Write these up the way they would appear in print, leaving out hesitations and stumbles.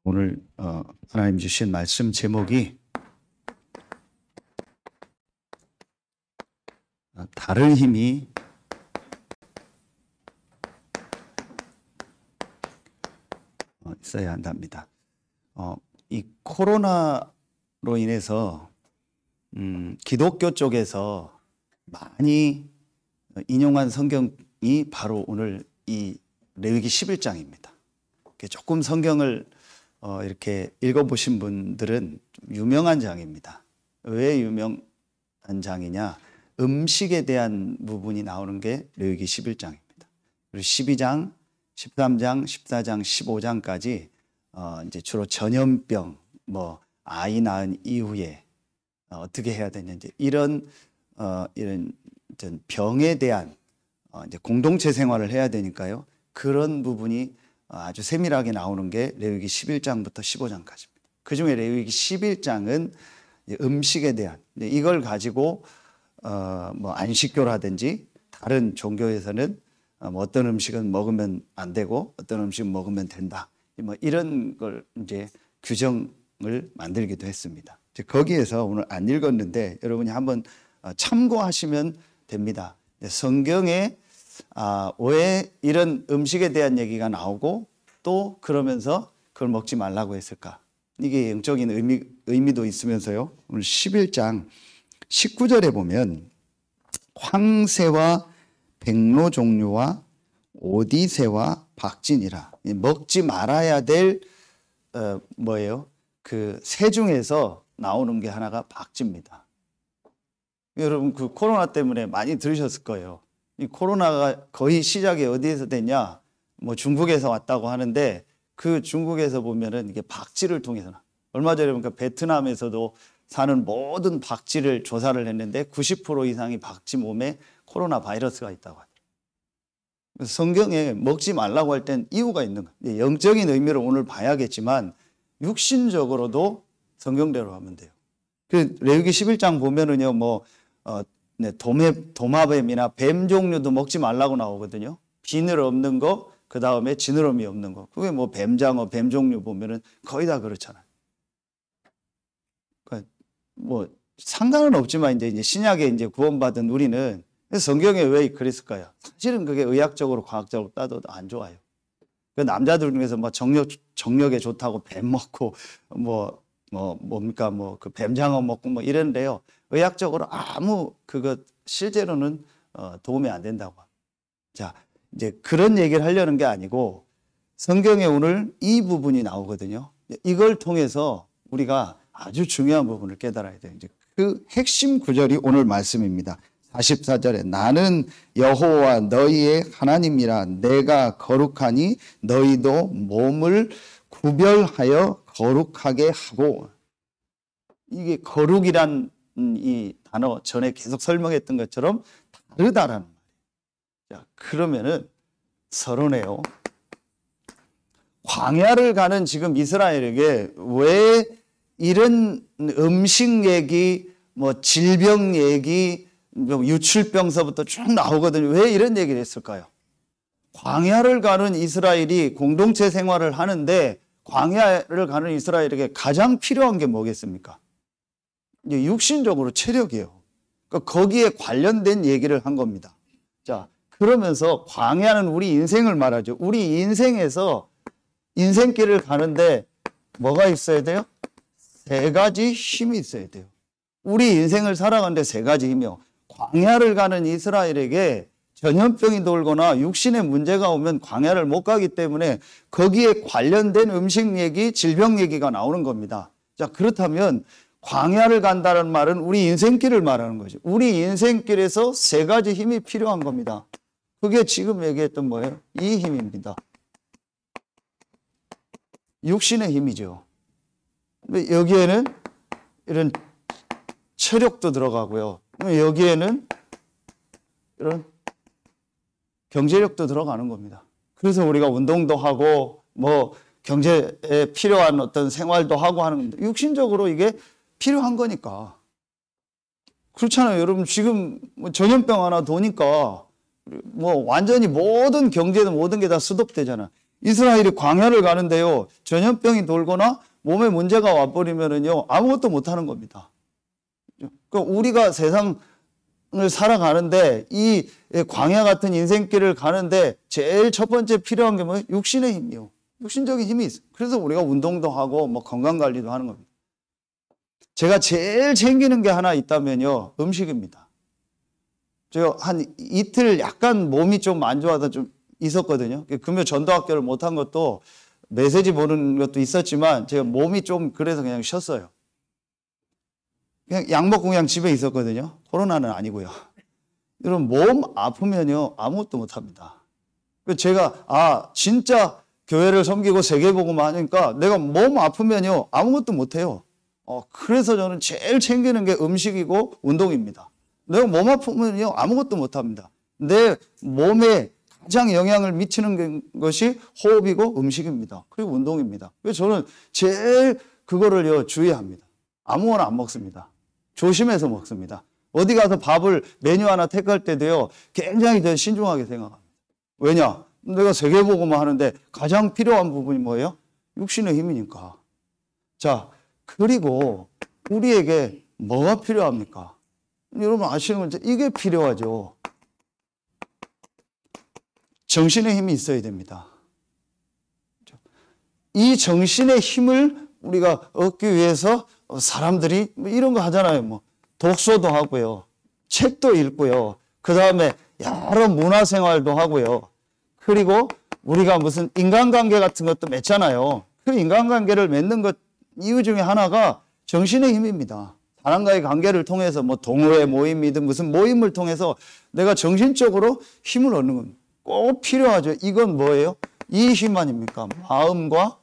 오늘 하나님 주신 말씀 제목이 다른 힘이 있어야 한답니다. 이 코로나로 인해서 기독교 쪽에서 많이 인용한 성경이 바로 오늘 이 레위기 11장입니다. 조금 성경을 이렇게 읽어보신 분들은 좀 유명한 장입니다. 왜 유명한 장이냐? 음식에 대한 부분이 나오는 게 레위기 11장입니다. 그리고 12장, 13장, 14장, 15장까지 이제 주로 전염병, 아이 낳은 이후에 어떻게 해야 되는지 이런 병에 대한 이제 공동체 생활을 해야 되니까요. 그런 부분이 아주 세밀하게 나오는 게 레위기 11장부터 15장까지입니다. 그 중에 레위기 11장은 음식에 대한 이걸 가지고 안식교라든지 다른 종교에서는 어떤 음식은 먹으면 안 되고 어떤 음식은 먹으면 된다. 이런 걸 이제 규정을 만들기도 했습니다. 거기에서 오늘 안 읽었는데 여러분이 한번 참고하시면 됩니다. 성경에 왜 이런 음식에 대한 얘기가 나오고 또 그러면서 그걸 먹지 말라고 했을까? 이게 영적인 의미도 있으면서요. 오늘 11장 19절에 보면 황새와 백로 종류와 오디새와 박진이라 먹지 말아야 될 그 새 중에서 나오는 게 하나가 박쥐입니다. 여러분 그 코로나 때문에 많이 들으셨을 거예요. 이 코로나가 거의 시작이 어디에서 됐냐? 중국에서 왔다고 하는데 그 중국에서 보면은 이게 박쥐를 통해서 얼마 전에 보니까 베트남에서도 사는 모든 박쥐를 조사를 했는데 90% 이상이 박쥐 몸에 코로나 바이러스가 있다고 하더라고요. 그래서 성경에 먹지 말라고 할 땐 이유가 있는 거예요. 영적인 의미로 오늘 봐야겠지만 육신적으로도 성경대로 하면 돼요. 그 레위기 11장 보면은요, 도마뱀이나 뱀 종류도 먹지 말라고 나오거든요. 비늘 없는 거, 그 다음에 지느러미 없는 거. 그게 뱀장어, 뱀 종류 보면은 거의 다 그렇잖아요. 그러니까 상관은 없지만 이제 신약에 이제 구원받은 우리는 성경에 왜 그랬을까요? 사실은 그게 의학적으로, 과학적으로 따져도 안 좋아요. 그 남자들 중에서 정력에 좋다고 뱀 먹고, 그 뱀장어 먹고 이랬는데요. 의학적으로 실제로는 도움이 안 된다고 합니다. 자, 이제 그런 얘기를 하려는 게 아니고 성경에 오늘 이 부분이 나오거든요. 이걸 통해서 우리가 아주 중요한 부분을 깨달아야 돼요. 이제 그 핵심 구절이 오늘 말씀입니다. 44절에 나는 여호와 너희의 하나님이라 내가 거룩하니 너희도 몸을 구별하여 거룩하게 하고 이게 거룩이란 이 단어 전에 계속 설명했던 것처럼 다르다라는 말이에요. 자, 그러면은 서론에요. 광야를 가는 지금 이스라엘에게 왜 이런 음식 얘기, 질병 얘기, 유출병서부터 쭉 나오거든요. 왜 이런 얘기를 했을까요? 광야를 가는 이스라엘이 공동체 생활을 하는데 광야를 가는 이스라엘에게 가장 필요한 게 뭐겠습니까? 육신적으로 체력이에요. 그러니까 거기에 관련된 얘기를 한 겁니다. 자, 그러면서 광야는 우리 인생을 말하죠. 우리 인생에서 인생길을 가는데 뭐가 있어야 돼요? 세 가지 힘이 있어야 돼요. 우리 인생을 살아가는데 세 가지 힘이요. 광야를 가는 이스라엘에게 전염병이 돌거나 육신에 문제가 오면 광야를 못 가기 때문에 거기에 관련된 음식 얘기, 질병 얘기가 나오는 겁니다. 자, 그렇다면 광야를 간다는 말은 우리 인생길을 말하는 거죠. 우리 인생길에서 세 가지 힘이 필요한 겁니다. 그게 지금 얘기했던 뭐예요? 이 힘입니다. 육신의 힘이죠. 여기에는 이런 체력도 들어가고요. 여기에는 이런 경제력도 들어가는 겁니다. 그래서 우리가 운동도 하고 경제에 필요한 어떤 생활도 하고 하는 겁니다. 육신적으로 이게 필요한 거니까. 그렇잖아요. 여러분 지금 전염병 하나 도니까 완전히 모든 경제든 모든 게 다 수독되잖아. 이스라엘이 광야를 가는데요. 전염병이 돌거나 몸에 문제가 와버리면은요, 아무것도 못하는 겁니다. 그러니까 우리가 세상을 살아가는데 이 광야 같은 인생길을 가는데 제일 첫 번째 필요한 게 뭐예요? 육신의 힘이요. 육신적인 힘이 있어요. 그래서 우리가 운동도 하고 뭐 건강관리도 하는 겁니다. 제가 제일 챙기는 게 하나 있다면요, 음식입니다. 제가 한 이틀 약간 몸이 좀 안 좋아서 좀 있었거든요. 금요 전도학교를 못한 것도 메시지 보는 것도 있었지만 제가 몸이 좀 그래서 그냥 쉬었어요. 그냥 약 먹고 그냥 집에 있었거든요. 코로나는 아니고요. 여러분 몸 아프면요 아무것도 못합니다. 제가 진짜 교회를 섬기고 세계복음 하니까 내가 몸 아프면요 아무것도 못해요. 그래서 저는 제일 챙기는 게 음식이고 운동입니다. 내가 몸 아프면요 아무것도 못합니다. 내 몸에 가장 영향을 미치는 것이 호흡이고 음식입니다. 그리고 운동입니다. 그래서 저는 제일 그거를요 주의합니다. 아무거나 안 먹습니다. 조심해서 먹습니다. 어디 가서 밥을 메뉴 하나 택할 때도요 굉장히 더 신중하게 생각합니다. 왜냐? 내가 세계복음을 하는데 가장 필요한 부분이 뭐예요? 육신의 힘이니까. 자, 그리고 우리에게 뭐가 필요합니까? 여러분 아시는 건지 이게 필요하죠. 정신의 힘이 있어야 됩니다. 이 정신의 힘을 우리가 얻기 위해서 사람들이 이런 거 하잖아요. 뭐 독서도 하고요. 책도 읽고요. 그 다음에 여러 문화생활도 하고요. 그리고 우리가 무슨 인간관계 같은 것도 맺잖아요. 그 인간관계를 맺는 것 이유 중에 하나가 정신의 힘입니다. 사람과의 관계를 통해서 뭐 동호회 모임이든 무슨 모임을 통해서 내가 정신적으로 힘을 얻는 겁니다. 꼭 필요하죠. 이건 뭐예요? 이 힘 아닙니까? 마음과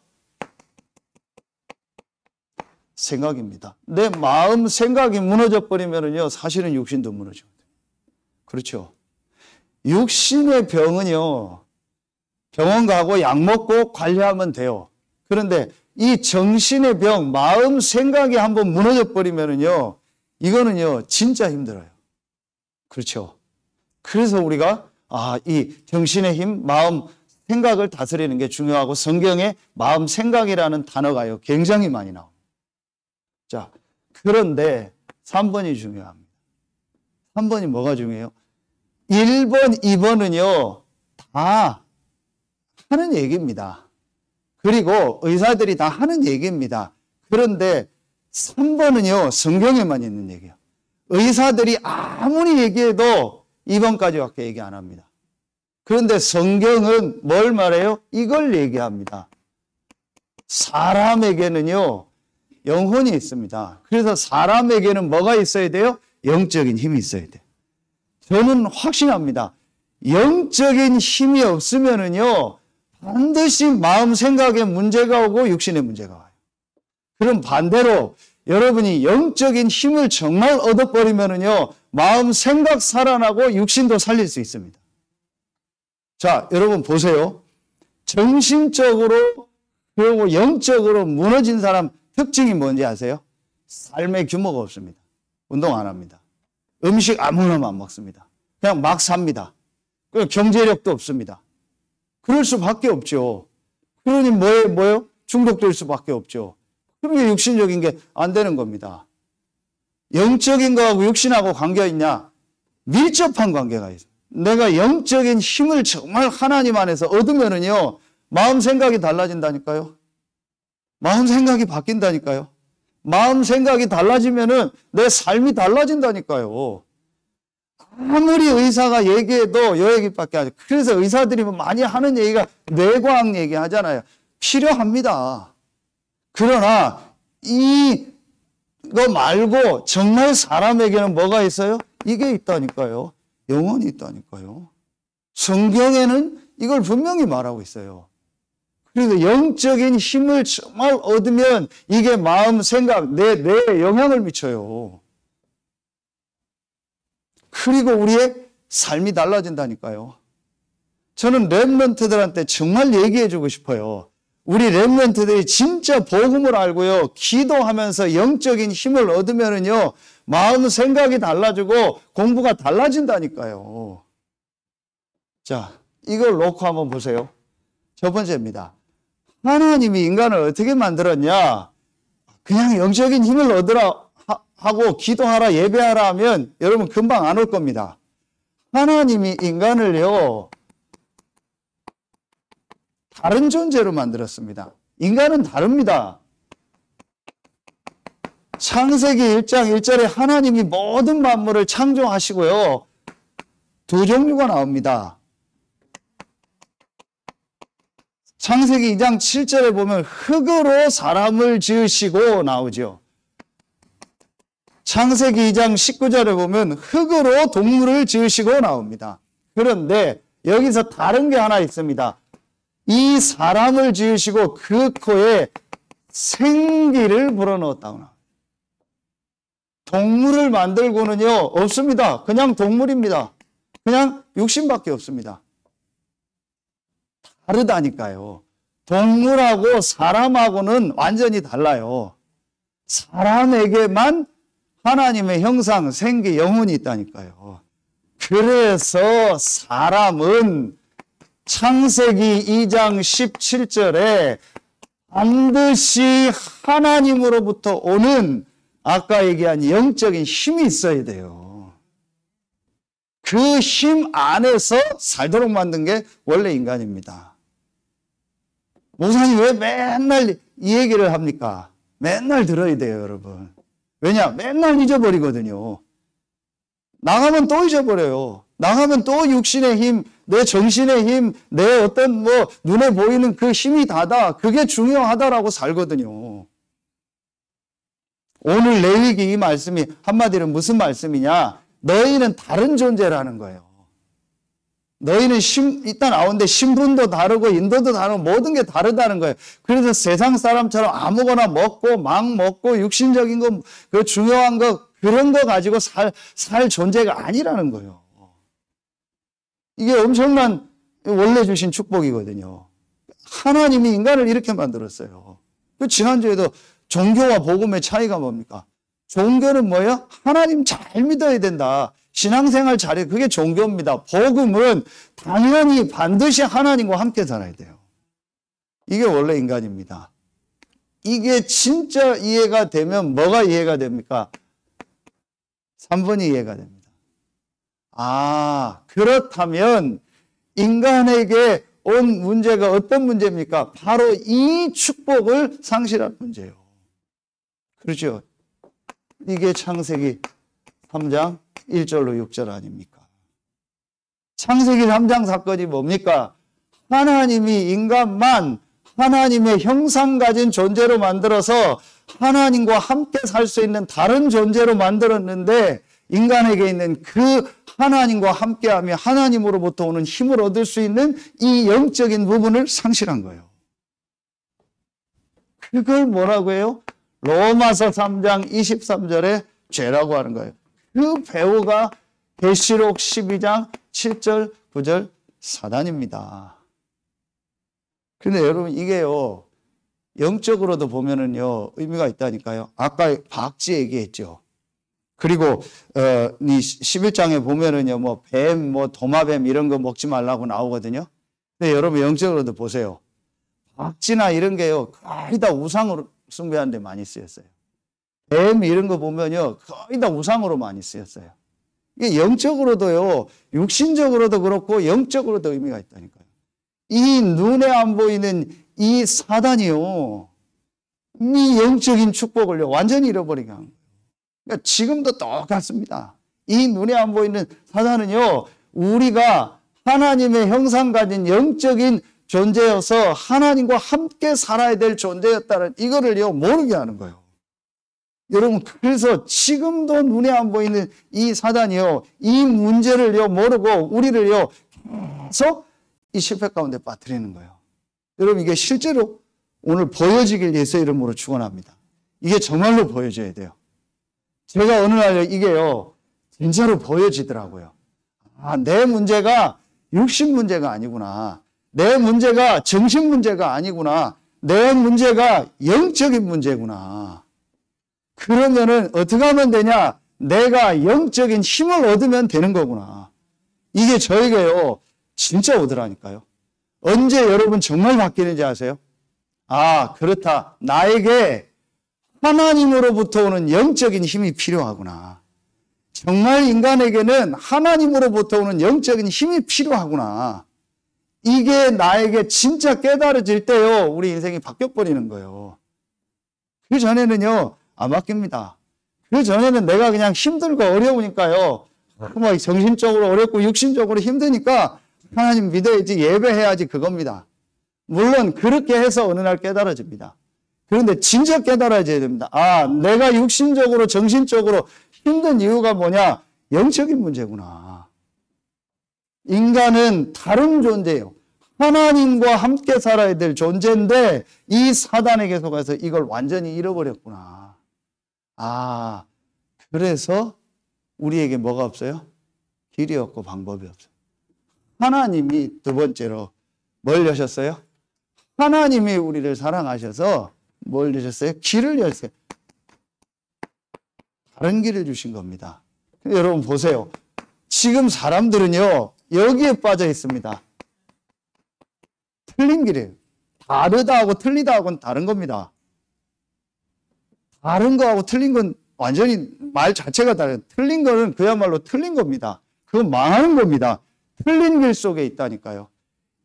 생각입니다. 내 마음, 생각이 무너져 버리면요, 사실은 육신도 무너져요. 그렇죠. 육신의 병은요, 병원 가고 약 먹고 관리하면 돼요. 그런데 이 정신의 병, 마음, 생각이 한번 무너져 버리면요, 이거는요, 진짜 힘들어요. 그렇죠. 그래서 우리가 이 정신의 힘, 마음, 생각을 다스리는 게 중요하고 성경에 마음, 생각이라는 단어가요, 굉장히 많이 나옵니다. 자, 그런데 3번이 중요합니다. 3번이 뭐가 중요해요? 1번, 2번은요, 다 하는 얘기입니다. 그리고 의사들이 다 하는 얘기입니다. 그런데 3번은요, 성경에만 있는 얘기예요. 의사들이 아무리 얘기해도 2번까지밖에 얘기 안 합니다. 그런데 성경은 뭘 말해요? 이걸 얘기합니다. 사람에게는요, 영혼이 있습니다. 그래서 사람에게는 뭐가 있어야 돼요? 영적인 힘이 있어야 돼요. 저는 확신합니다. 영적인 힘이 없으면은요, 반드시 마음 생각에 문제가 오고 육신에 문제가 와요. 그럼 반대로 여러분이 영적인 힘을 정말 얻어버리면은요, 마음 생각 살아나고 육신도 살릴 수 있습니다. 자, 여러분 보세요. 정신적으로 그리고 영적으로 무너진 사람 특징이 뭔지 아세요? 삶의 규모가 없습니다. 운동 안 합니다. 음식 아무나 안 먹습니다. 그냥 막 삽니다. 경제력도 없습니다. 그럴 수밖에 없죠. 그러니 뭐예요? 중독될 수밖에 없죠. 그러면 육신적인 게 안 되는 겁니다. 영적인 거하고 육신하고 관계가 있냐? 밀접한 관계가 있어요. 내가 영적인 힘을 정말 하나님 안에서 얻으면은요, 마음 생각이 달라진다니까요. 마음 생각이 바뀐다니까요. 마음 생각이 달라지면은 내 삶이 달라진다니까요. 아무리 의사가 얘기해도 요 얘기밖에 안 해요. 그래서 의사들이 많이 하는 얘기가 뇌과학 얘기 하잖아요. 필요합니다. 그러나 이거 말고 정말 사람에게는 뭐가 있어요? 이게 있다니까요. 영혼이 있다니까요. 성경에는 이걸 분명히 말하고 있어요. 그래서 영적인 힘을 정말 얻으면 이게 마음, 생각, 뇌에 영향을 미쳐요. 그리고 우리의 삶이 달라진다니까요. 저는 렘넌트들한테 정말 얘기해주고 싶어요. 우리 렘넌트들이 진짜 복음을 알고요, 기도하면서 영적인 힘을 얻으면은요, 마음, 생각이 달라지고 공부가 달라진다니까요. 자, 이걸 놓고 한번 보세요. 첫 번째입니다. 하나님이 인간을 어떻게 만들었냐? 그냥 영적인 힘을 얻으라 하고 기도하라 예배하라 하면 여러분 금방 안 올 겁니다. 하나님이 인간을요 다른 존재로 만들었습니다. 인간은 다릅니다. 창세기 1장 1절에 하나님이 모든 만물을 창조하시고요. 두 종류가 나옵니다. 창세기 2장 7절에 보면 흙으로 사람을 지으시고 나오죠. 창세기 2장 19절에 보면 흙으로 동물을 지으시고 나옵니다. 그런데 여기서 다른 게 하나 있습니다. 이 사람을 지으시고 그 코에 생기를 불어넣었다고 나옵니다. 동물을 만들고는요 없습니다. 그냥 동물입니다. 그냥 육신밖에 없습니다. 다르다니까요. 동물하고 사람하고는 완전히 달라요. 사람에게만 하나님의 형상, 생기, 영혼이 있다니까요. 그래서 사람은 창세기 2장 17절에 반드시 하나님으로부터 오는 아까 얘기한 영적인 힘이 있어야 돼요. 그 힘 안에서 살도록 만든 게 원래 인간입니다. 목사님 왜 맨날 이 얘기를 합니까? 맨날 들어야 돼요, 여러분. 왜냐? 맨날 잊어버리거든요. 나가면 또 잊어버려요. 나가면 또 육신의 힘, 내 정신의 힘, 내 어떤 눈에 보이는 그 힘이 다다. 그게 중요하다라고 살거든요. 오늘 레위기 이 말씀이 한마디로 무슨 말씀이냐? 너희는 다른 존재라는 거예요. 너희는 일단 나오는데 신분도 다르고 인도도 다르고 모든 게 다르다는 거예요. 그래서 세상 사람처럼 아무거나 먹고 막 먹고 육신적인 거, 그 중요한 거 그런 거 가지고 살 존재가 아니라는 거예요. 이게 엄청난 원래 주신 축복이거든요. 하나님이 인간을 이렇게 만들었어요. 그 지난주에도 종교와 복음의 차이가 뭡니까? 종교는 뭐예요? 하나님 잘 믿어야 된다. 신앙생활 잘해. 그게 종교입니다. 복음은 당연히 반드시 하나님과 함께 살아야 돼요. 이게 원래 인간입니다. 이게 진짜 이해가 되면 뭐가 이해가 됩니까? 3번이 이해가 됩니다. 아, 그렇다면 인간에게 온 문제가 어떤 문제입니까? 바로 이 축복을 상실한 문제예요. 그렇죠? 이게 창세기 3장 1절로 6절 아닙니까? 창세기 3장 사건이 뭡니까? 하나님이 인간만 하나님의 형상 가진 존재로 만들어서 하나님과 함께 살 수 있는 다른 존재로 만들었는데 인간에게 있는 그 하나님과 함께하며 하나님으로부터 오는 힘을 얻을 수 있는 이 영적인 부분을 상실한 거예요. 그걸 뭐라고 해요? 로마서 3장 23절에 죄라고 하는 거예요. 그 배우가 계시록 12장 7절 9절 사단입니다. 근데 여러분 이게요 영적으로도 보면은요 의미가 있다니까요. 아까 박쥐 얘기했죠. 그리고 이 11장에 보면은요 뭐 뱀, 뭐 도마뱀 이런 거 먹지 말라고 나오거든요. 근데 여러분 영적으로도 보세요. 박쥐나 이런 게요 거의 다 우상으로 숭배하는 데 많이 쓰였어요. 뱀 이런 거 보면요 거의 다 우상으로 많이 쓰였어요. 이게 영적으로도요 육신적으로도 그렇고 영적으로도 의미가 있다니까요. 이 눈에 안 보이는 이 사단이요 이 영적인 축복을요 완전히 잃어버리게 한 거예요. 그러니까 지금도 똑같습니다. 이 눈에 안 보이는 사단은요 우리가 하나님의 형상 가진 영적인 존재여서 하나님과 함께 살아야 될 존재였다는 이거를요 모르게 하는 거예요. 여러분 그래서 지금도 눈에 안 보이는 이 사단이요 이 문제를요 모르고 우리를요 계속 이 실패 가운데 빠뜨리는 거예요. 여러분 이게 실제로 오늘 보여지길 예수 이름으로 축원합니다. 이게 정말로 보여져야 돼요. 제가 어느 날 이게요 진짜로 보여지더라고요. 아, 내 문제가 육신 문제가 아니구나. 내 문제가 정신 문제가 아니구나. 내 문제가 영적인 문제구나. 그러면은 어떻게 하면 되냐? 내가 영적인 힘을 얻으면 되는 거구나. 이게 저에게요 진짜 오더라니까요. 언제 여러분 정말 바뀌는지 아세요? 아, 그렇다. 나에게 하나님으로부터 오는 영적인 힘이 필요하구나. 정말 인간에게는 하나님으로부터 오는 영적인 힘이 필요하구나. 이게 나에게 진짜 깨달아질 때요, 우리 인생이 바뀌어버리는 거예요. 그 전에는요, 안 바뀝니다. 그 전에는 내가 그냥 힘들고 어려우니까요, 막 정신적으로 어렵고 육신적으로 힘드니까 하나님 믿어야지, 예배해야지, 그겁니다. 물론 그렇게 해서 어느 날 깨달아집니다. 그런데 진짜 깨달아져야 됩니다. 아, 내가 육신적으로 정신적으로 힘든 이유가 뭐냐? 영적인 문제구나. 인간은 다른 존재예요. 하나님과 함께 살아야 될 존재인데 이 사단에게 속아서 이걸 완전히 잃어버렸구나. 아, 그래서 우리에게 뭐가 없어요? 길이 없고 방법이 없어요. 하나님이 두 번째로 뭘 여셨어요? 하나님이 우리를 사랑하셔서 뭘 여셨어요? 길을 여셨어요. 다른 길을 주신 겁니다. 여러분 보세요. 지금 사람들은요, 여기에 빠져 있습니다. 틀린 길이에요. 다르다 하고 틀리다 하고는 다른 겁니다. 다른 거하고 틀린 건 완전히 말 자체가 다르요. 틀린 거는 그야말로 틀린 겁니다. 그건 망하는 겁니다. 틀린 길 속에 있다니까요.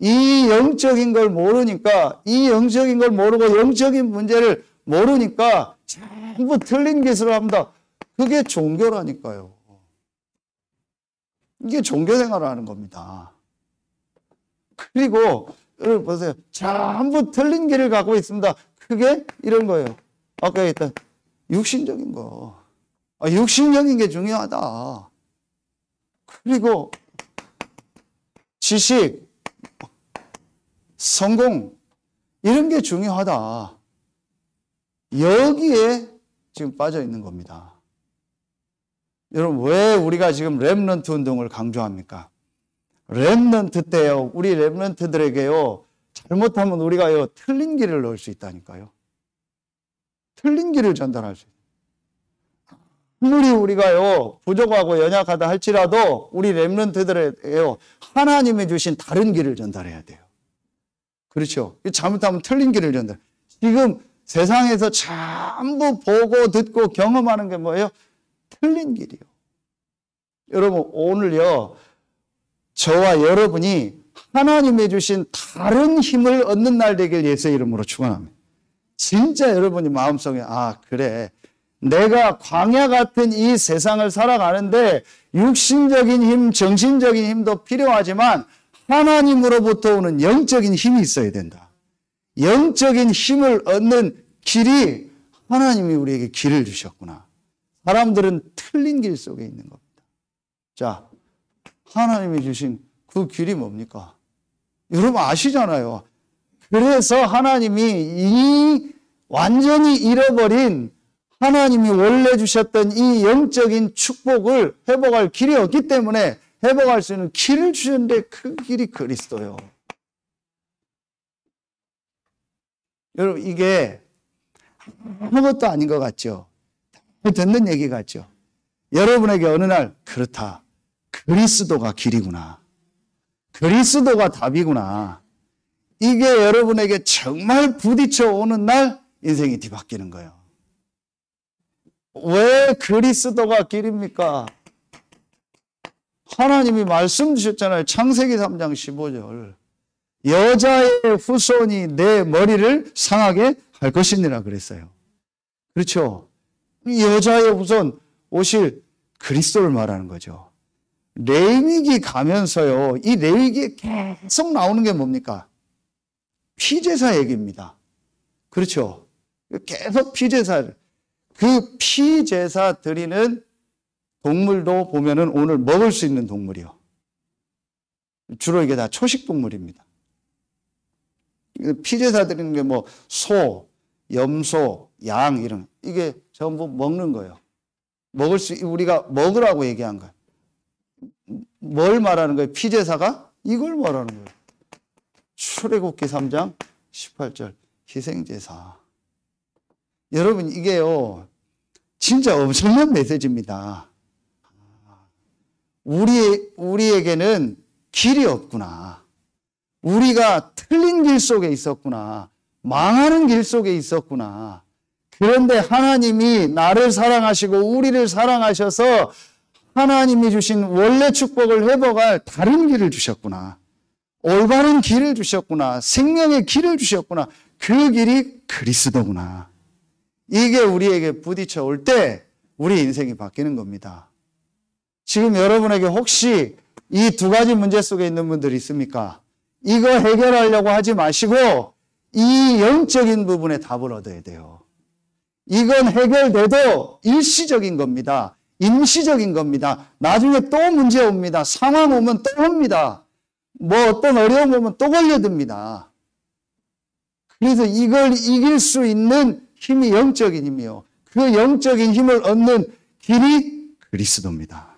이 영적인 걸 모르니까, 이 영적인 걸 모르고 영적인 문제를 모르니까 전부 틀린 기술을 합니다. 그게 종교라니까요. 이게 종교 생활을 하는 겁니다. 그리고 여러분 보세요. 전부 틀린 길을 갖고 있습니다. 그게 이런 거예요. 아까 얘기했던 육신적인 거. 아, 육신적인 게 중요하다. 그리고 지식, 성공, 이런 게 중요하다. 여기에 지금 빠져 있는 겁니다. 여러분, 왜 우리가 지금 렘넌트 운동을 강조합니까? 렘넌트 때요, 우리 렘넌트들에게요, 잘못하면 우리가요, 틀린 길을 넣을 수 있다니까요. 틀린 길을 전달할 수 있어요. 아무리 우리가요, 부족하고 연약하다 할지라도 우리 렘넌트들에게요, 하나님이 주신 다른 길을 전달해야 돼요. 그렇죠? 잘못하면 틀린 길을 전달. 지금 세상에서 전부 보고 듣고 경험하는 게 뭐예요? 틀린 길이요. 여러분, 오늘요, 저와 여러분이 하나님이 주신 다른 힘을 얻는 날 되길 예수의 이름으로 축원합니다. 진짜 여러분이 마음속에, 아, 그래. 내가 광야 같은 이 세상을 살아가는데 육신적인 힘, 정신적인 힘도 필요하지만 하나님으로부터 오는 영적인 힘이 있어야 된다. 영적인 힘을 얻는 길이 하나님이 우리에게 길을 주셨구나. 사람들은 틀린 길 속에 있는 겁니다. 자, 하나님이 주신 그 길이 뭡니까? 여러분 아시잖아요. 그래서 하나님이 이 완전히 잃어버린 하나님이 원래 주셨던 이 영적인 축복을 회복할 길이 없기 때문에 회복할 수 있는 길을 주셨는데 그 길이 그리스도예요. 여러분 이게 아무것도 아닌 것 같죠? 듣는 얘기 같죠? 여러분에게 어느 날 그렇다. 그리스도가 길이구나. 그리스도가 답이구나. 이게 여러분에게 정말 부딪혀 오는 날 인생이 뒤바뀌는 거예요. 왜 그리스도가 길입니까? 하나님이 말씀 주셨잖아요. 창세기 3장 15절. 여자의 후손이 내 머리를 상하게 할 것이니라 그랬어요. 그렇죠? 이 여자의 후손 오실 그리스도를 말하는 거죠. 레위기 가면서요. 이 레위기에 계속 나오는 게 뭡니까? 피제사 얘기입니다. 그렇죠? 계속 피제사. 그 피제사 드리는 동물도 보면은 오늘 먹을 수 있는 동물이요. 주로 이게 다 초식 동물입니다. 피제사 드리는 게 뭐 소, 염소, 양 이런 이게 전부 먹는 거예요. 먹을 수 우리가 먹으라고 얘기한 거예요. 뭘 말하는 거예요? 피제사가 이걸 말하는 거예요. 출애굽기 3장 18절 희생제사. 여러분 이게요 진짜 엄청난 메시지입니다. 우리에게는 길이 없구나. 우리가 틀린 길 속에 있었구나. 망하는 길 속에 있었구나. 그런데 하나님이 나를 사랑하시고 우리를 사랑하셔서 하나님이 주신 원래 축복을 회복할 다른 길을 주셨구나. 올바른 길을 주셨구나. 생명의 길을 주셨구나. 그 길이 그리스도구나. 이게 우리에게 부딪혀 올 때 우리 인생이 바뀌는 겁니다. 지금 여러분에게 혹시 이 두 가지 문제 속에 있는 분들이 있습니까? 이거 해결하려고 하지 마시고 이 영적인 부분에 답을 얻어야 돼요. 이건 해결돼도 일시적인 겁니다. 임시적인 겁니다. 나중에 또 문제 옵니다. 상황 오면 또 옵니다. 뭐 어떤 어려움 오면 또 걸려듭니다. 그래서 이걸 이길 수 있는 힘이 영적인 힘이요. 그 영적인 힘을 얻는 길이 그리스도입니다.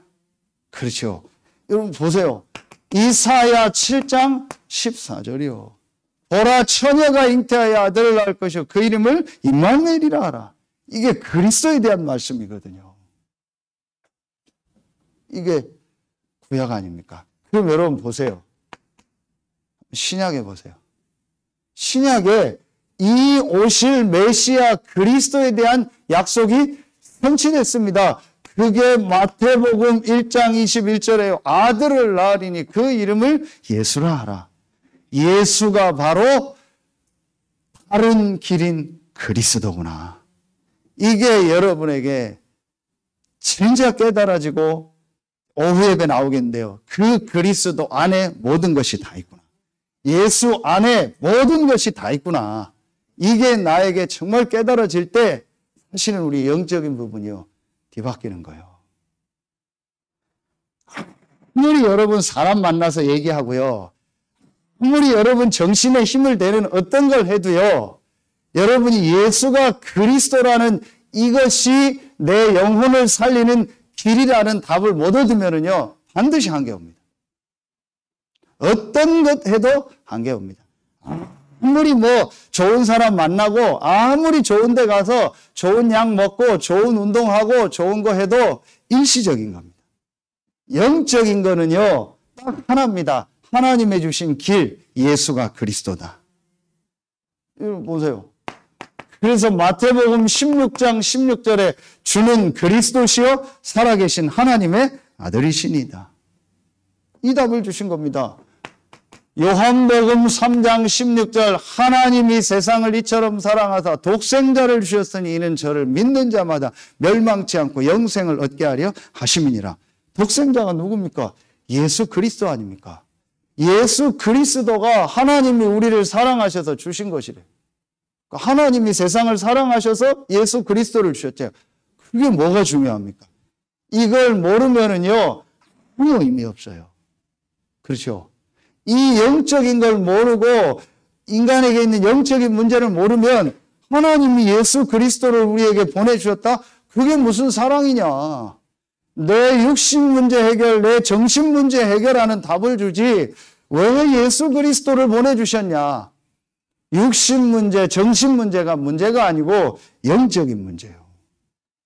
그렇죠. 여러분 보세요. 이사야 7장 14절이요. 보라 처녀가 잉태하여 아들을 낳을 것이요 그 이름을 임마누엘이라 하라. 이게 그리스도에 대한 말씀이거든요. 이게 구약 아닙니까? 그럼 여러분 보세요. 신약에 보세요. 신약에 이 오실 메시아 그리스도에 대한 약속이 성취됐습니다. 그게 마태복음 1장 21절에 아들을 낳으리니 그 이름을 예수라 하라. 예수가 바로 다른 길인 그리스도구나. 이게 여러분에게 진짜 깨달아지고 오후 예배 나오겠는데요. 그 그리스도 안에 모든 것이 다 있구나. 예수 안에 모든 것이 다 있구나. 이게 나에게 정말 깨달아질 때 사실은 우리 영적인 부분이요. 뒤바뀌는 거예요. 아무리 여러분 사람 만나서 얘기하고요. 아무리 여러분 정신에 힘을 내는 어떤 걸 해도요. 여러분이 예수가 그리스도라는 이것이 내 영혼을 살리는 길이라는 답을 못 얻으면은요. 반드시 한계 옵니다. 어떤 것 해도 한계 옵니다. 아무리 뭐 좋은 사람 만나고 아무리 좋은 데 가서 좋은 약 먹고 좋은 운동하고 좋은 거 해도 일시적인 겁니다. 영적인 거는요. 딱 하나입니다. 하나님의 주신 길 예수가 그리스도다. 이거 보세요. 그래서 마태복음 16장 16절에 주는 그리스도시요 살아계신 하나님의 아들이시니다. 이 답을 주신 겁니다. 요한복음 3장 16절 하나님이 세상을 이처럼 사랑하사 독생자를 주셨으니 이는 저를 믿는 자마다 멸망치 않고 영생을 얻게 하려 하심이니라. 독생자가 누굽니까? 예수 그리스도 아닙니까? 예수 그리스도가 하나님이 우리를 사랑하셔서 주신 것이래. 하나님이 세상을 사랑하셔서 예수 그리스도를 주셨죠. 그게 뭐가 중요합니까? 이걸 모르면은요 아무 의미 없어요. 그렇죠? 이 영적인 걸 모르고 인간에게 있는 영적인 문제를 모르면 하나님이 예수 그리스도를 우리에게 보내주셨다? 그게 무슨 사랑이냐? 내 육신 문제 해결, 내 정신 문제 해결하는 답을 주지 왜 예수 그리스도를 보내주셨냐? 육신 문제, 정신 문제가 문제가 아니고 영적인 문제예요.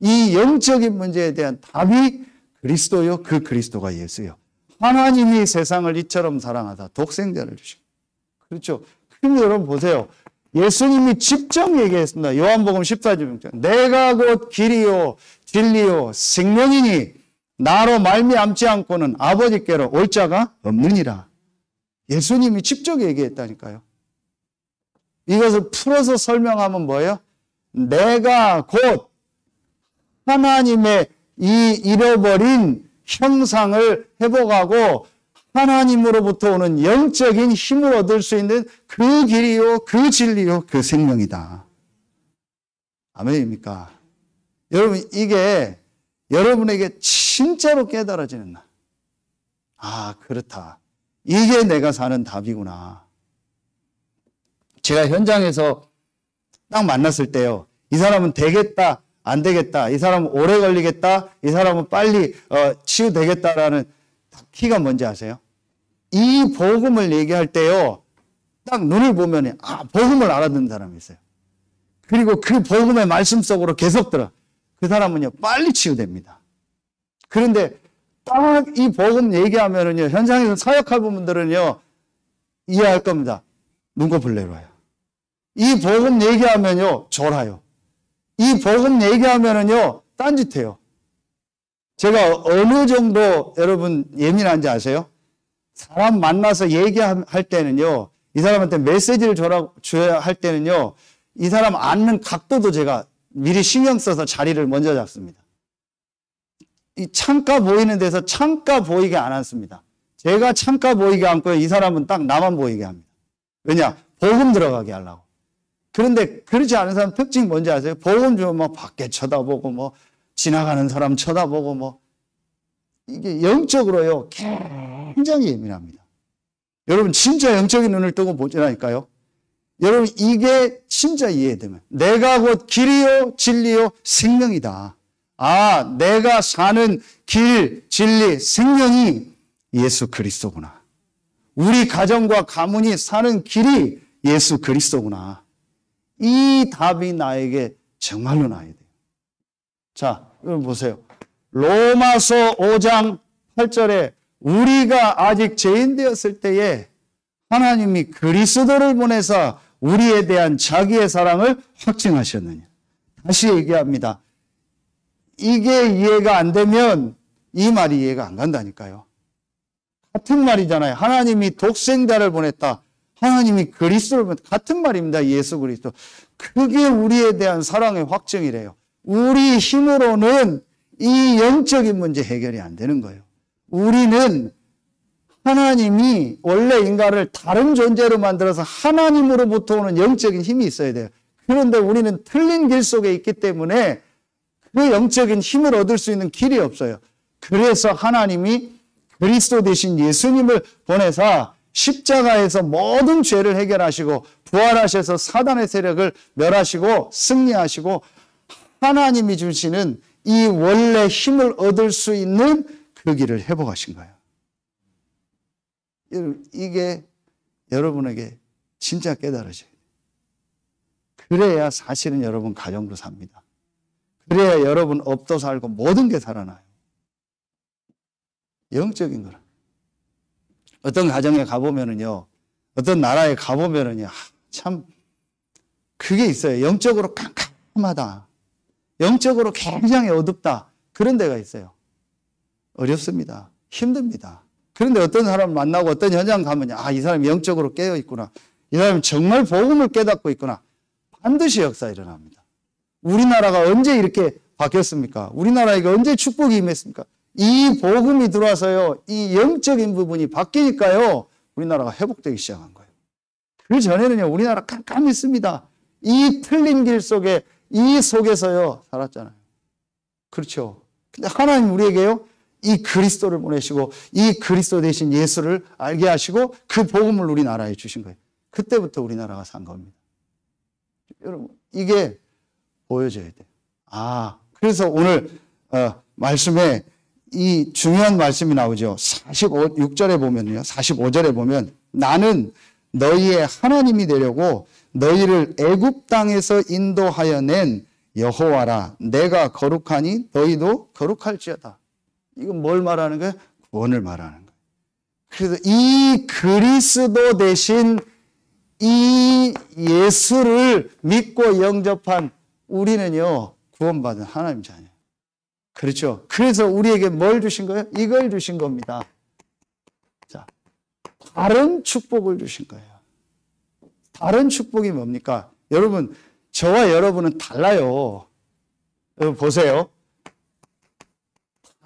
이 영적인 문제에 대한 답이 그리스도요. 그 그리스도가 예수요. 하나님이 세상을 이처럼 사랑하다 독생자를 주시고. 그렇죠. 그럼 여러분 보세요. 예수님이 직접 얘기했습니다. 요한복음 14장 6절. 내가 곧 길이요 진리요 생명이니 나로 말미암지 않고는 아버지께로 올 자가 없느니라. 예수님이 직접 얘기했다니까요. 이것을 풀어서 설명하면 뭐예요? 내가 곧 하나님의 이 잃어버린 형상을 회복하고 하나님으로부터 오는 영적인 힘을 얻을 수 있는 그 길이요, 그 진리요, 그 생명이다. 아멘입니까? 여러분, 이게 여러분에게 진짜로 깨달아지는 날. 아, 그렇다. 이게 내가 사는 답이구나. 제가 현장에서 딱 만났을 때요. 이 사람은 되겠다, 안 되겠다. 이 사람은 오래 걸리겠다. 이 사람은 빨리 치유되겠다라는 키가 뭔지 아세요? 이 복음을 얘기할 때요. 딱 눈을 보면 복음을 알아듣는 사람이 있어요. 그리고 그 복음의 말씀 속으로 계속 들어. 그 사람은요. 빨리 치유됩니다. 그런데 딱 이 복음 얘기하면은요. 현장에서 사역할 분들은요. 이해할 겁니다. 눈곱을 내려와요. 이 복음 얘기하면요, 졸아요. 이 복음 얘기하면은요, 딴짓해요. 제가 어느 정도 여러분 예민한지 아세요? 사람 만나서 얘기할 때는요, 이 사람한테 메시지를 줘야 할 때는요, 이 사람 앉는 각도도 제가 미리 신경 써서 자리를 먼저 잡습니다. 이 창가 보이는 데서 창가 보이게 안 앉습니다. 제가 창가 보이게 앉고요, 이 사람은 딱 나만 보이게 합니다. 왜냐? 복음 들어가게 하려고. 그런데 그렇지 않은 사람 특징이 뭔지 아세요? 복음 주면 뭐 밖에 쳐다보고 뭐 지나가는 사람 쳐다보고 뭐 이게 영적으로요 굉장히 예민합니다. 여러분 진짜 영적인 눈을 뜨고 보자니까요. 여러분 이게 진짜 이해되면 내가 곧 길이요 진리요 생명이다. 아, 내가 사는 길, 진리, 생명이 예수 그리스도구나. 우리 가정과 가문이 사는 길이 예수 그리스도구나. 이 답이 나에게 정말로 나야 돼요. 자, 여러분 보세요. 로마서 5장 8절에 우리가 아직 죄인 되었을 때에 하나님이 그리스도를 보내사 우리에 대한 자기의 사랑을 확증하셨느냐. 다시 얘기합니다. 이게 이해가 안 되면 이 말이 이해가 안 간다니까요. 같은 말이잖아요. 하나님이 독생자를 보냈다. 하나님이 그리스도를 보냈다. 같은 말입니다. 예수 그리스도. 그게 우리에 대한 사랑의 확증이래요. 우리 힘으로는 이 영적인 문제 해결이 안 되는 거예요. 우리는 하나님이 원래 인간을 다른 존재로 만들어서 하나님으로부터 오는 영적인 힘이 있어야 돼요. 그런데 우리는 틀린 길 속에 있기 때문에 그 영적인 힘을 얻을 수 있는 길이 없어요. 그래서 하나님이 그리스도 대신 예수님을 보내사 십자가에서 모든 죄를 해결하시고 부활하셔서 사단의 세력을 멸하시고 승리하시고 하나님이 주시는 이 원래 힘을 얻을 수 있는 그 길을 회복하신 거예요. 이게 여러분에게 진짜 깨달아져요. 그래야 사실은 여러분 가정도 삽니다. 그래야 여러분 업도 살고 모든 게 살아나요. 영적인 거라. 어떤 가정에 가보면은요, 어떤 나라에 가보면은요, 참, 그게 있어요. 영적으로 깜깜하다. 영적으로 굉장히 어둡다. 그런 데가 있어요. 어렵습니다. 힘듭니다. 그런데 어떤 사람 만나고 어떤 현장 가면, 아, 이 사람이 영적으로 깨어 있구나. 이 사람이 정말 복음을 깨닫고 있구나. 반드시 역사 일어납니다. 우리나라가 언제 이렇게 바뀌었습니까? 우리나라에게 언제 축복이 임했습니까? 이 복음이 들어와서요, 이 영적인 부분이 바뀌니까요, 우리나라가 회복되기 시작한 거예요. 그 전에는요, 우리나라 깜깜했습니다. 이 틀린 길 속에, 이 속에서요, 살았잖아요. 그렇죠. 근데 하나님 우리에게요, 이 그리스도를 보내시고, 이 그리스도 대신 예수를 알게 하시고, 그 복음을 우리나라에 주신 거예요. 그때부터 우리나라가 산 겁니다. 여러분, 이게 보여져야 돼요. 아, 그래서 오늘, 말씀에 이 중요한 말씀이 나오죠. 6절에 보면요. 45절에 보면 나는 너희의 하나님이 되려고 너희를 애굽 땅에서 인도하여 낸 여호와라. 내가 거룩하니 너희도 거룩할지어다. 이건 뭘 말하는 거예요? 구원을 말하는 거예요. 그래서 이 그리스도 대신 이 예수를 믿고 영접한 우리는요, 구원받은 하나님 자녀예요. 그렇죠. 그래서 우리에게 뭘 주신 거예요? 이걸 주신 겁니다. 자, 다른 축복을 주신 거예요. 다른 축복이 뭡니까? 여러분, 저와 여러분은 달라요. 여러분 보세요.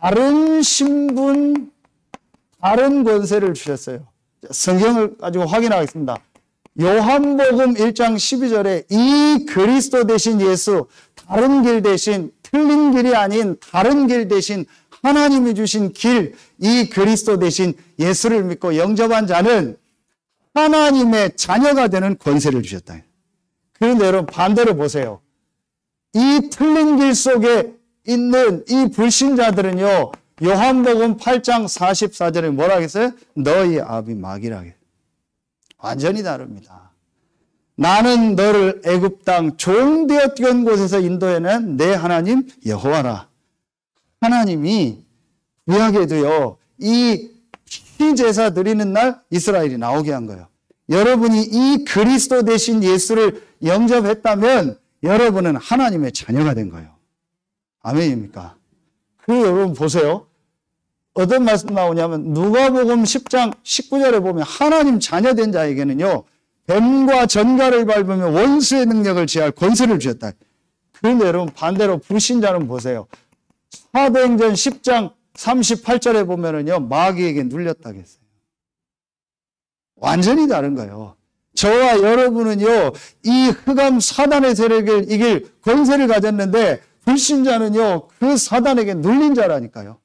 다른 신분, 다른 권세를 주셨어요. 성경을 가지고 확인하겠습니다. 요한복음 1장 12절에 이 그리스도 대신 예수, 다른 길 대신, 틀린 길이 아닌 다른 길 대신 하나님이 주신 길, 이 그리스도 대신 예수를 믿고 영접한 자는 하나님의 자녀가 되는 권세를 주셨다. 그런데 여러분 반대로 보세요. 이 틀린 길 속에 있는 이 불신자들은요, 요한복음 8장 44절에 뭐라 하겠어요? 너희 아비 마귀라. 완전히 다릅니다. 나는 너를 애굽 땅 종되었던 곳에서 인도해낸 내 하나님 여호와라. 하나님이 구약에도요, 이 피제사 드리는 날 이스라엘이 나오게 한 거예요. 여러분이 이 그리스도 되신 예수를 영접했다면 여러분은 하나님의 자녀가 된 거예요. 아멘입니까? 여러분 보세요. 어떤 말씀 나오냐면 누가복음 10장 19절에 보면 하나님 자녀된 자에게는요, 뱀과 전갈을 밟으며 원수의 능력을 제할 권세를 주셨다. 그런데 여러분 반대로 불신자는 보세요. 사도행전 10장 38절에 보면은요, 마귀에게 눌렸다고 했어요. 완전히 다른 거예요. 저와 여러분은요, 이 흑암 사단의 세력을 이길 권세를 가졌는데 불신자는요, 그 사단에게 눌린 자라니까요.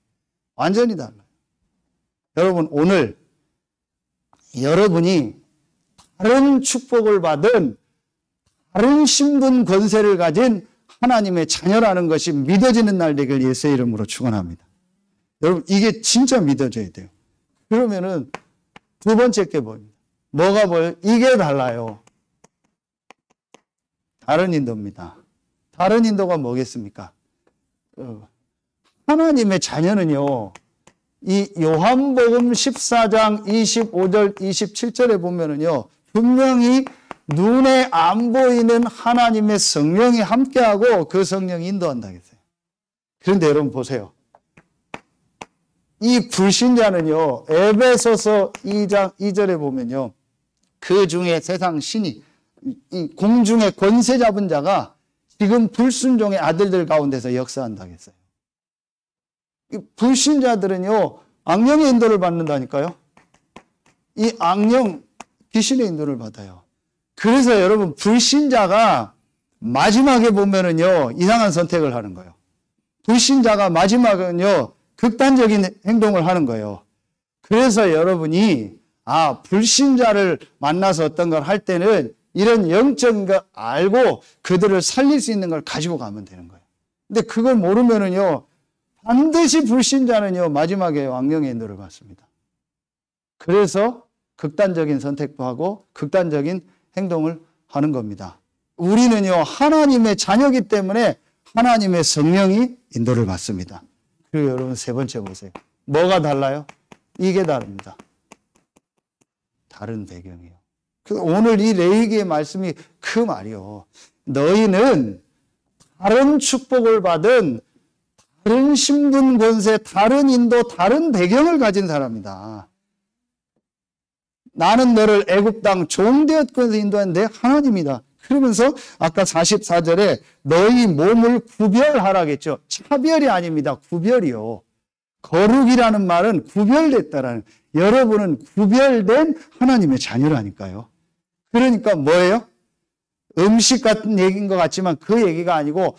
완전히 달라요. 여러분, 오늘 여러분이 다른 축복을 받은 다른 신분 권세를 가진 하나님의 자녀라는 것이 믿어지는 날 되길 예수의 이름으로 축원합니다. 여러분, 이게 진짜 믿어져야 돼요. 그러면은 두 번째 게 보입니다. 뭐가 보여요? 이게 달라요. 다른 인도입니다. 다른 인도가 뭐겠습니까? 하나님의 자녀는요, 이 요한복음 14장 25절 27절에 보면은요, 분명히 눈에 안 보이는 하나님의 성령이 함께하고 그 성령이 인도한다고 했어요. 그런데 여러분 보세요. 이 불신자는요, 에베소서 2장 2절에 보면요, 그 중에 세상 신이, 이 공중의 권세 잡은 자가 지금 불순종의 아들들 가운데서 역사한다고 했어요. 이 불신자들은요, 악령의 인도를 받는다니까요. 이 악령, 귀신의 인도를 받아요. 그래서 여러분, 불신자가 마지막에 보면은요, 이상한 선택을 하는 거예요. 불신자가 마지막은요, 극단적인 행동을 하는 거예요. 그래서 여러분이, 불신자를 만나서 어떤 걸 할 때는 이런 영적인 걸 알고 그들을 살릴 수 있는 걸 가지고 가면 되는 거예요. 근데 그걸 모르면은요, 반드시 불신자는요, 마지막에 악령의 인도를 받습니다. 그래서 극단적인 선택도 하고 극단적인 행동을 하는 겁니다. 우리는요, 하나님의 자녀이기 때문에 하나님의 성령이 인도를 받습니다. 그리고 여러분 세 번째 보세요. 뭐가 달라요? 이게 다릅니다. 다른 배경이에요. 오늘 이 레위기의 말씀이 그 말이요. 너희는 다른 축복을 받은 다른 신분 권세, 다른 인도, 다른 배경을 가진 사람이다. 나는 너를 애굽 땅 종되었건서 인도한 내 하나님이다. 그러면서 아까 44절에 너희 몸을 구별하라겠죠. 차별이 아닙니다. 구별이요. 거룩이라는 말은 구별됐다라는, 여러분은 구별된 하나님의 자녀라니까요. 그러니까 뭐예요? 음식 같은 얘기인 것 같지만 그 얘기가 아니고,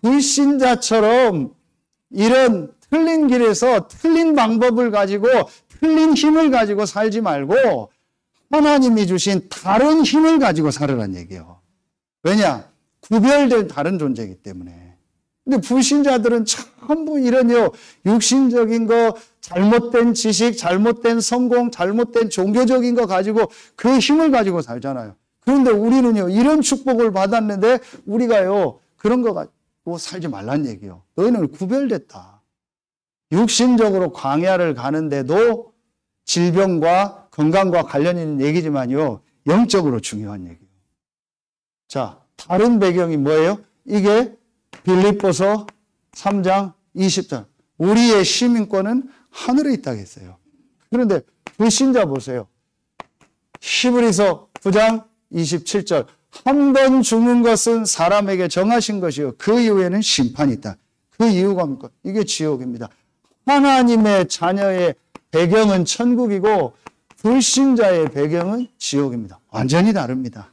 불신자처럼 이런 틀린 길에서 틀린 방법을 가지고 틀린 힘을 가지고 살지 말고 하나님이 주신 다른 힘을 가지고 살으란 얘기예요. 왜냐? 구별된 다른 존재이기 때문에. 근데 불신자들은 전부 이런 육신적인 거, 잘못된 지식, 잘못된 성공, 잘못된 종교적인 거 가지고 그 힘을 가지고 살잖아요. 그런데 우리는요, 이런 축복을 받았는데 우리가요, 그런 거 가지고 살지 말란 얘기예요. 너희는 구별됐다. 육신적으로 광야를 가는데도 질병과 건강과 관련 있는 얘기지만요, 영적으로 중요한 얘기예요. 자, 다른 배경이 뭐예요? 이게 빌립보서 3장 20절. 우리의 시민권은 하늘에 있다고 했어요. 그런데 불신자 보세요. 히브리서 9장 27절. 한 번 죽는 것은 사람에게 정하신 것이요, 그 이후에는 심판이 있다. 그 이유가 뭡니까? 이게 지옥입니다. 하나님의 자녀의 배경은 천국이고 불신자의 배경은 지옥입니다. 완전히 다릅니다.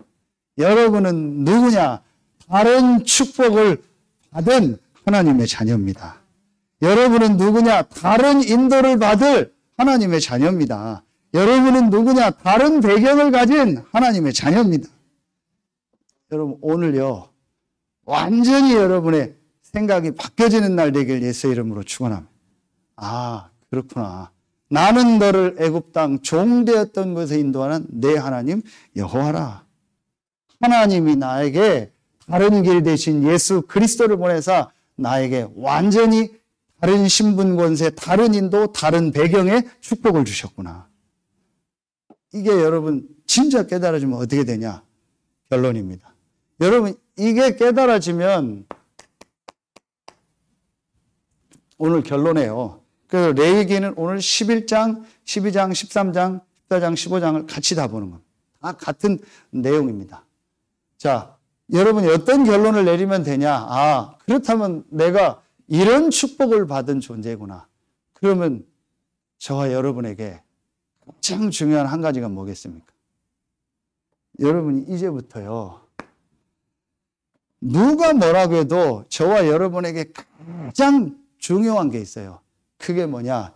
여러분은 누구냐? 다른 축복을 받은 하나님의 자녀입니다. 여러분은 누구냐? 다른 인도를 받을 하나님의 자녀입니다. 여러분은 누구냐? 다른 배경을 가진 하나님의 자녀입니다. 여러분, 오늘요, 완전히 여러분의 생각이 바뀌어지는 날 되길 예수의 이름으로 축원합니다. 그렇구나. 나는 너를 애굽 땅 종되었던 곳에 인도하는 내 하나님 여호와라. 하나님이 나에게 다른 길 대신 예수 그리스도를 보내사 나에게 완전히 다른 신분 권세, 다른 인도, 다른 배경의 축복을 주셨구나. 이게 여러분 진짜 깨달아지면 어떻게 되냐? 결론입니다. 여러분 이게 깨달아지면 오늘 결론이에요. 그래서 레위기는 오늘 11장, 12장, 13장, 14장, 15장을 같이 다 보는 겁니다. 다 같은 내용입니다. 자, 여러분이 어떤 결론을 내리면 되냐? 아, 그렇다면 내가 이런 축복을 받은 존재구나. 그러면 저와 여러분에게 가장 중요한 한 가지가 뭐겠습니까? 여러분이 이제부터요, 누가 뭐라고 해도 저와 여러분에게 가장 중요한 게 있어요. 그게 뭐냐?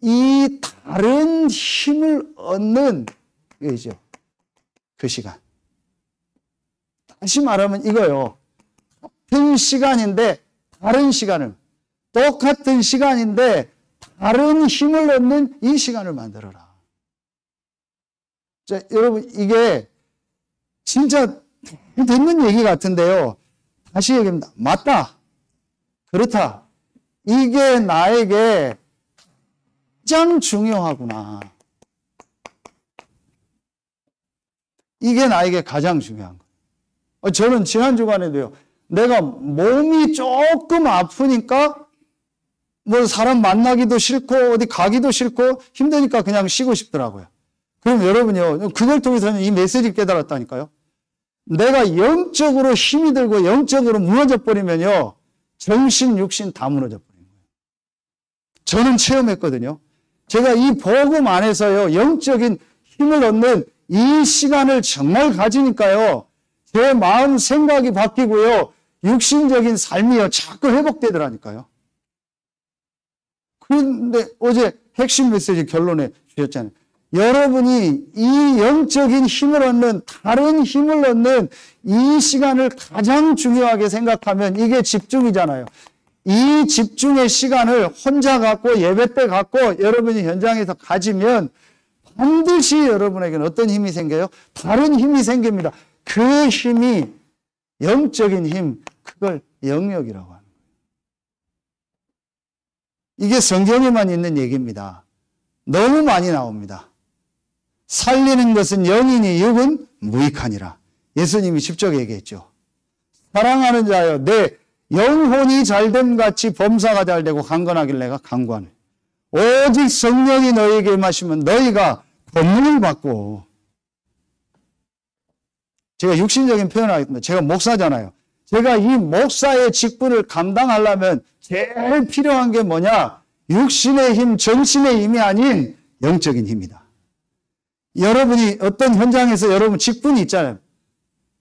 이 다른 힘을 얻는 게죠. 그 시간. 다시 말하면 이거요. 같은 시간인데 다른 시간을, 똑같은 시간인데 다른 힘을 얻는 이 시간을 만들어라. 자, 여러분 이게 진짜 듣는 얘기 같은데요. 다시 얘기합니다. 맞다. 그렇다. 이게 나에게 가장 중요하구나. 이게 나에게 가장 중요한 거예요. 저는 지난 주간에도요. 내가 몸이 조금 아프니까 뭐 사람 만나기도 싫고 어디 가기도 싫고 힘드니까 그냥 쉬고 싶더라고요. 그럼 여러분요. 그걸 통해서는 이 메시지를 깨달았다니까요. 내가 영적으로 힘이 들고 영적으로 무너져 버리면요. 정신, 육신 다 무너져 버리는 거예요. 저는 체험했거든요. 제가 이 복음 안에서요. 영적인 힘을 얻는 이 시간을 정말 가지니까요. 제 마음 생각이 바뀌고요. 육신적인 삶이요. 자꾸 회복되더라니까요. 그런데 어제 핵심 메시지 결론에 주셨잖아요. 여러분이 이 영적인 힘을 얻는, 다른 힘을 얻는 이 시간을 가장 중요하게 생각하면 이게 집중이잖아요. 이 집중의 시간을 혼자 갖고 예배 때 갖고 여러분이 현장에서 가지면 반드시 여러분에게는 어떤 힘이 생겨요? 다른 힘이 생깁니다. 그 힘이 영적인 힘, 그걸 영역이라고 하는 거예요. 이게 성경에만 있는 얘기입니다. 너무 많이 나옵니다. 살리는 것은 영이니 육은 무익하니라. 예수님이 직접 얘기했죠. 사랑하는 자여, 내 영혼이 잘됨 같이 범사가 잘되고 강건하길 내가 강구하네. 오직 성령이 너희에게 임하시면 너희가 권능을 받고. 제가 육신적인 표현을 하겠습니다. 제가 목사잖아요. 제가 이 목사의 직분을 감당하려면 제일 필요한 게 뭐냐? 육신의 힘, 정신의 힘이 아닌 영적인 힘이다. 여러분이 어떤 현장에서 여러분 직분이 있잖아요.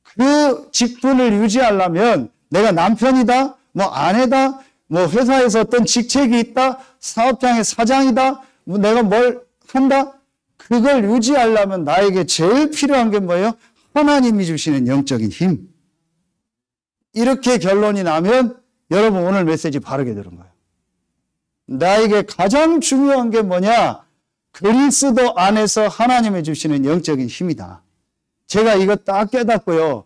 그 직분을 유지하려면 내가 남편이다, 뭐 아내다, 뭐 회사에서 어떤 직책이 있다, 사업장의 사장이다, 뭐 내가 뭘 한다. 그걸 유지하려면 나에게 제일 필요한 게 뭐예요? 하나님이 주시는 영적인 힘. 이렇게 결론이 나면 여러분 오늘 메시지 바르게 들은 거예요. 나에게 가장 중요한 게 뭐냐? 그리스도 안에서 하나님이 주시는 영적인 힘이다. 제가 이거 딱 깨닫고요.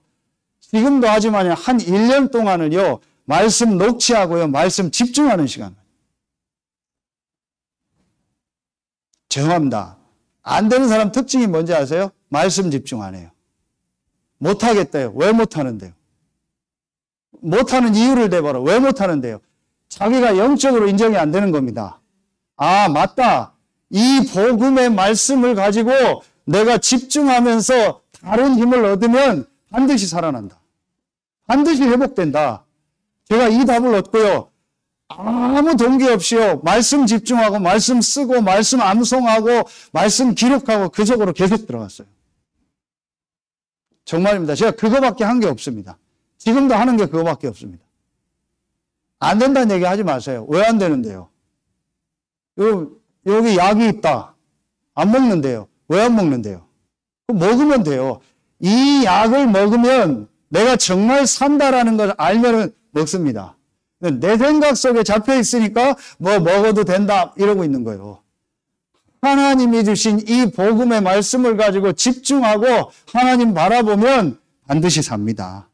지금도 하지만 한 1년 동안을요. 말씀 녹취하고요. 말씀 집중하는 시간. 죄송합니다. 안 되는 사람 특징이 뭔지 아세요? 말씀 집중 안 해요. 못하겠대요. 왜 못하는데요? 못하는 이유를 대봐라. 왜 못하는데요? 자기가 영적으로 인정이 안 되는 겁니다. 아, 맞다. 이 복음의 말씀을 가지고 내가 집중하면서 다른 힘을 얻으면 반드시 살아난다. 반드시 회복된다. 제가 이 답을 얻고요. 아무 동기 없이요. 말씀 집중하고 말씀 쓰고 말씀 암송하고 말씀 기록하고 그 속으로 계속 들어갔어요. 정말입니다. 제가 그거밖에 한 게 없습니다. 지금도 하는 게 그거밖에 없습니다. 안 된다는 얘기 하지 마세요. 왜 안 되는데요? 여기 약이 있다. 안 먹는데요. 왜 안 먹는데요? 먹으면 돼요. 이 약을 먹으면 내가 정말 산다라는 걸 알면은 먹습니다. 내 생각 속에 잡혀 있으니까 뭐 먹어도 된다 이러고 있는 거예요. 하나님이 주신 이 복음의 말씀을 가지고 집중하고 하나님 바라보면 반드시 삽니다.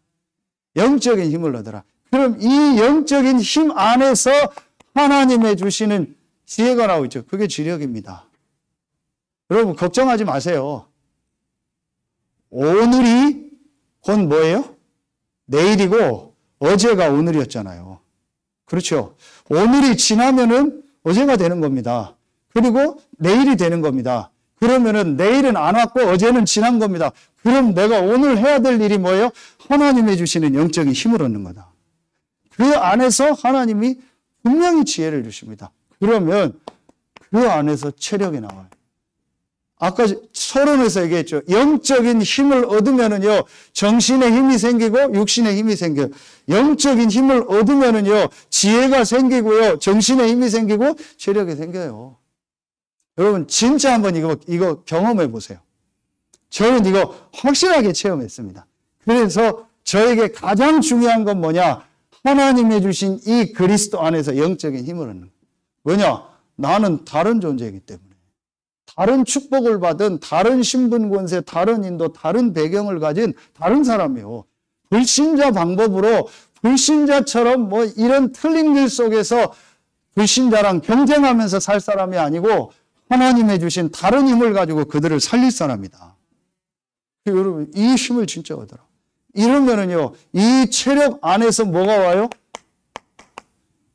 영적인 힘을 얻어라. 그럼 이 영적인 힘 안에서 하나님의 주시는 지혜가 나오고 있죠. 그게 지력입니다. 여러분 걱정하지 마세요. 오늘이 곧 뭐예요? 내일이고 어제가 오늘이었잖아요. 그렇죠? 오늘이 지나면은 어제가 되는 겁니다. 그리고 내일이 되는 겁니다. 그러면은 내일은 안 왔고 어제는 지난 겁니다. 그럼 내가 오늘 해야 될 일이 뭐예요? 하나님이 주시는 영적인 힘을 얻는 거다. 그 안에서 하나님이 분명히 지혜를 주십니다. 그러면 그 안에서 체력이 나와요. 아까 서론에서 얘기했죠. 영적인 힘을 얻으면은요, 정신의 힘이 생기고 육신의 힘이 생겨요. 영적인 힘을 얻으면은요, 지혜가 생기고요, 정신의 힘이 생기고 체력이 생겨요. 여러분, 진짜 한번 이거 경험해 보세요. 저는 이거 확실하게 체험했습니다. 그래서 저에게 가장 중요한 건 뭐냐? 하나님이 주신 이 그리스도 안에서 영적인 힘을 얻는 거예요. 왜냐? 나는 다른 존재이기 때문에. 다른 축복을 받은 다른 신분 권세, 다른 인도, 다른 배경을 가진 다른 사람이에요. 불신자 방법으로 불신자처럼 뭐 이런 틀린 길 속에서 불신자랑 경쟁하면서 살 사람이 아니고 하나님의 주신 다른 힘을 가지고 그들을 살릴 사람이다. 여러분, 이 힘을 진짜 얻어라. 이러면은요, 이 체력 안에서 뭐가 와요?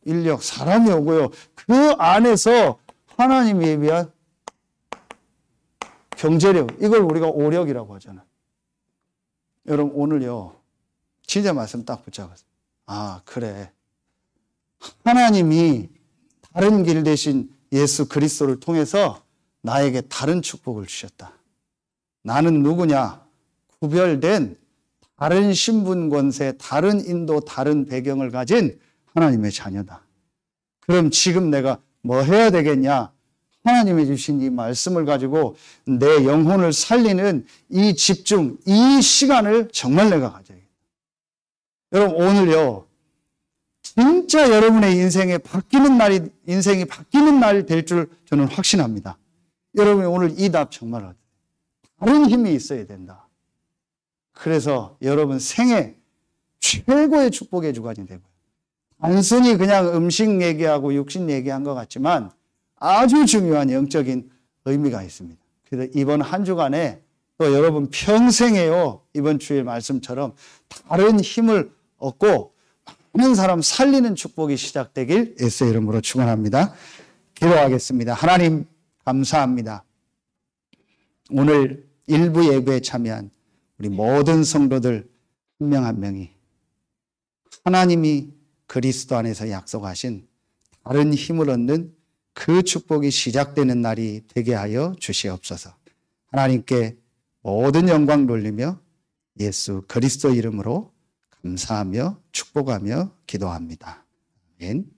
인력, 사람이 오고요. 그 안에서 하나님이 예비한 경제력, 이걸 우리가 오력이라고 하잖아요. 여러분, 오늘요, 진짜 말씀 딱 붙잡았어요. 아, 그래. 하나님이 다른 길 대신 예수 그리스도를 통해서 나에게 다른 축복을 주셨다. 나는 누구냐? 구별된 다른 신분 권세, 다른 인도, 다른 배경을 가진 하나님의 자녀다. 그럼 지금 내가 뭐 해야 되겠냐? 하나님이 주신 이 말씀을 가지고 내 영혼을 살리는 이 집중, 이 시간을 정말 내가 가져야겠다. 여러분, 오늘요, 진짜 여러분의 인생이 바뀌는 날이 될 줄 저는 확신합니다. 여러분이 오늘 이 답 정말 얻어요. 다른 힘이 있어야 된다. 그래서 여러분 생애 최고의 축복의 주관이 되고요. 단순히 그냥 음식 얘기하고 육신 얘기한 것 같지만 아주 중요한 영적인 의미가 있습니다. 그래서 이번 한 주간에 또 여러분 평생에요, 이번 주의 말씀처럼 다른 힘을 얻고 많은 사람 살리는 축복이 시작되길 예수의 이름으로 축원합니다. 기도하겠습니다. 하나님 감사합니다. 오늘 일부 예배에 참여한 우리 모든 성도들 한 명 한 명이 하나님이 그리스도 안에서 약속하신 다른 힘을 얻는 그 축복이 시작되는 날이 되게 하여 주시옵소서. 하나님께 모든 영광 돌리며 예수 그리스도 이름으로 감사하며 축복하며 기도합니다. 아멘.